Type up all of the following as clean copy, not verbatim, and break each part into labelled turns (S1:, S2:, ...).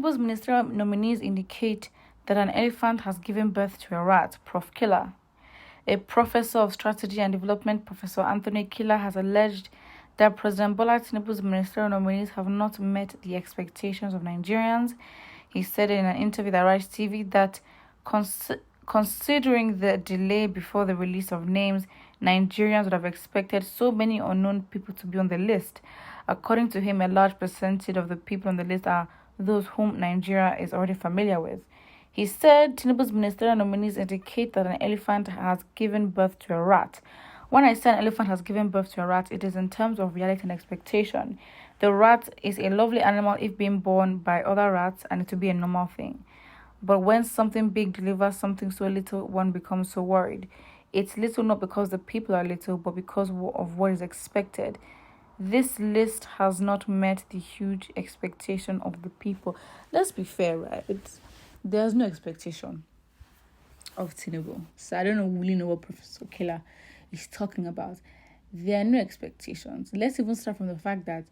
S1: Tinubu's ministerial nominees indicate that an elephant has given birth to a rat, Prof. Killer. A professor of strategy and development, Professor Anthony Killer, has alleged that President Bola Tinubu's ministerial nominees have not met the expectations of Nigerians. He said in an interview with Arise TV that considering the delay before the release of names, Nigerians would have expected so many unknown people to be on the list. According to him, a large percentage of the people on the list are those whom Nigeria is already familiar with. He said Tinubu's ministerial nominees indicate that an elephant has given birth to a rat. When I say an elephant has given birth to a rat, it is in terms of reality and expectation. The rat is a lovely animal if being born by other rats, and it will be a normal thing. But when something big delivers something so little, one becomes so worried. It's little not because the people are little, but because of what is expected. This list has not met the huge expectation of the people. Let's be fair, right? There's no expectation of Tinubu. So I don't really know what Professor Killer is talking about. There are no expectations. Let's even start from the fact that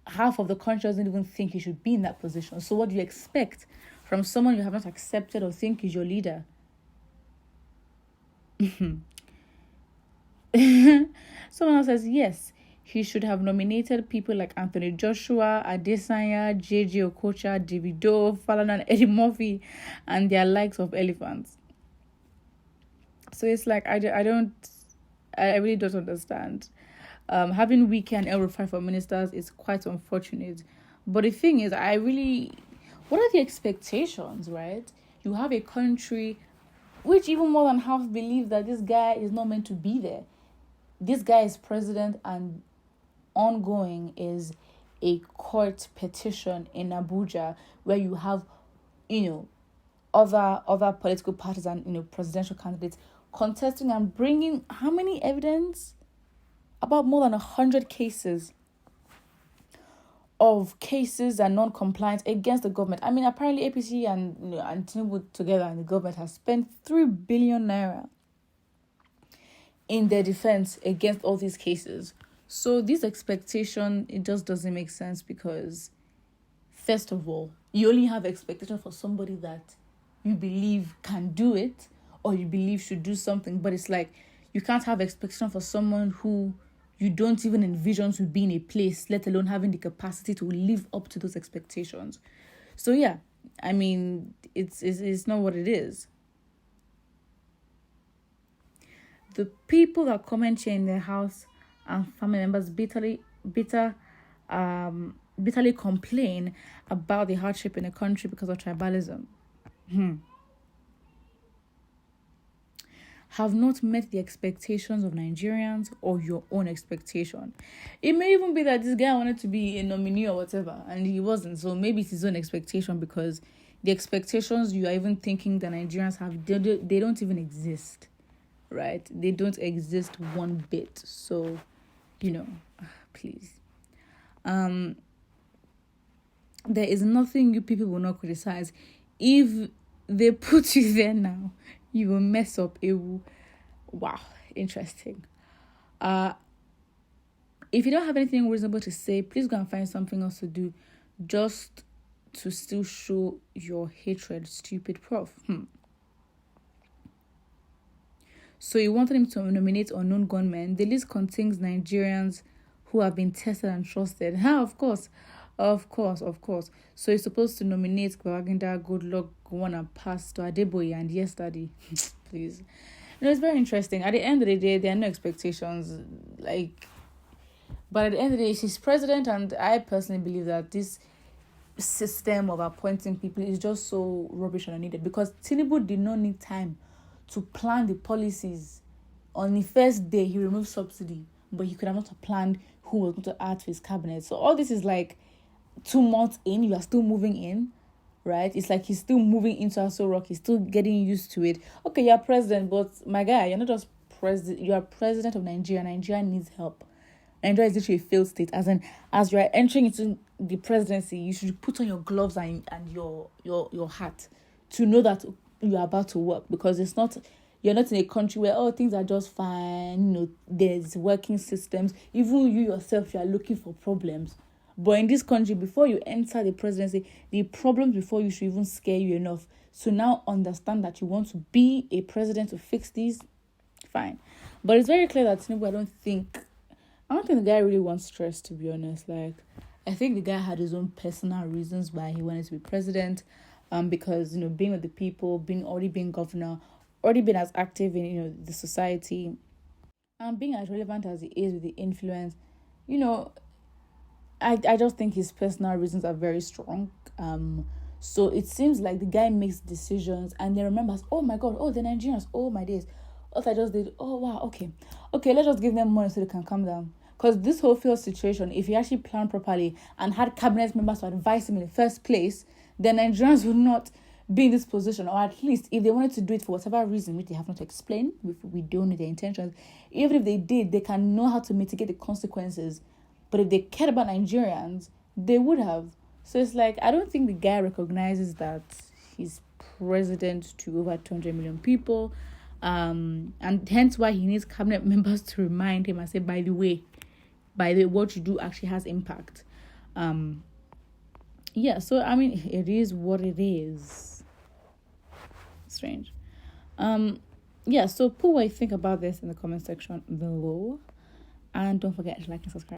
S1: half of the country doesn't even think he should be in that position. So what do you expect from someone you have not accepted or think is your leader? Someone else says, yes, he should have nominated people like Anthony Joshua, Adesanya, J.J. Okocha, Davido, Falana, and Eddie Murphy, and their likes of elephants. So it's like, I really don't understand. Having Wike and El Rufai for ministers is quite unfortunate. But the thing is, what are the expectations, right? You have a country which even more than half believe that this guy is not meant to be there. This guy is president, and ongoing is a court petition in Abuja where you have, other political parties and, presidential candidates contesting and bringing how many evidence? About more than 100 cases and non-compliance against the government. I mean, apparently APC and Tinubu together and the government has spent 3 billion naira in their defense against all these cases. So this expectation, it just doesn't make sense because, first of all, you only have expectation for somebody that you believe can do it or you believe should do something. But it's like, you can't have expectation for someone who you don't even envision to be in a place, let alone having the capacity to live up to those expectations. So yeah, I mean, it's not what it is. The people that comment here in their house and family members bitterly complain about the hardship in the country because of tribalism. Have not met the expectations of Nigerians or your own expectation. It may even be that this guy wanted to be a nominee or whatever, and he wasn't. So maybe it's his own expectation, because the expectations you are even thinking that Nigerians have, they don't even exist, right? They don't exist one bit. So, please. There is nothing you people will not criticize. If they put you there now, you will mess up. Wow, interesting. If you don't have anything reasonable to say, please go and find something else to do, just to still show your hatred, stupid prof. So you wanted him to nominate unknown gunmen. The list contains Nigerians who have been tested and trusted. Of course. So you're supposed to nominate Babangida, Goodluck, Gowon, and Pastor Adeboye, and Yes Daddy. Please. It's very interesting. At the end of the day, there are no expectations. But at the end of the day, she's president, and I personally believe that this system of appointing people is just so rubbish and unneeded, because Tinubu did not need time to plan the policies. On the first day, he removed subsidy, but he could have not planned who was going to add to his cabinet. So all this is 2 months in, you are still moving in, right? It's like he's still moving into Aso Rock. He's still getting used to it. Okay, you're president, but my guy, you're not just president. You are president of Nigeria. Nigeria needs help. Nigeria is literally a failed state. As you are entering into the presidency, you should put on your gloves and your hat to know that you are about to work, because you're not in a country where things are just fine. There's working systems. Even you yourself, you are looking for problems. But in this country, before you enter the presidency, the problems before you should even scare you enough. So now understand that you want to be a president to fix these. Fine. But it's very clear that Tinubu, I don't think the guy really wants stress, to be honest. Like, I think the guy had his own personal reasons why he wanted to be president. Because, being with the people, already being governor, already being as active in, the society, and being as relevant as he is with the influence, you know, I just think his personal reasons are very strong. So it seems like the guy makes decisions and then remembers, oh my God, oh, the Nigerians, oh my days. What I just did, oh wow, okay, let's just give them money so they can calm down. Because this whole field situation, if he actually planned properly and had cabinet members to advise him in the first place, then Nigerians would not be in this position. Or at least if they wanted to do it for whatever reason, which they have not explained, we don't know their intentions, even if they did, they can know how to mitigate the consequences. But if they cared about Nigerians, they would have. So it's like, I don't think the guy recognizes that he's president to over 200 million people. And hence why he needs cabinet members to remind him and say, by the way, what you do actually has impact. So I mean, it is what it is. Strange. So put what you think about this in the comment section below. And don't forget to like and subscribe.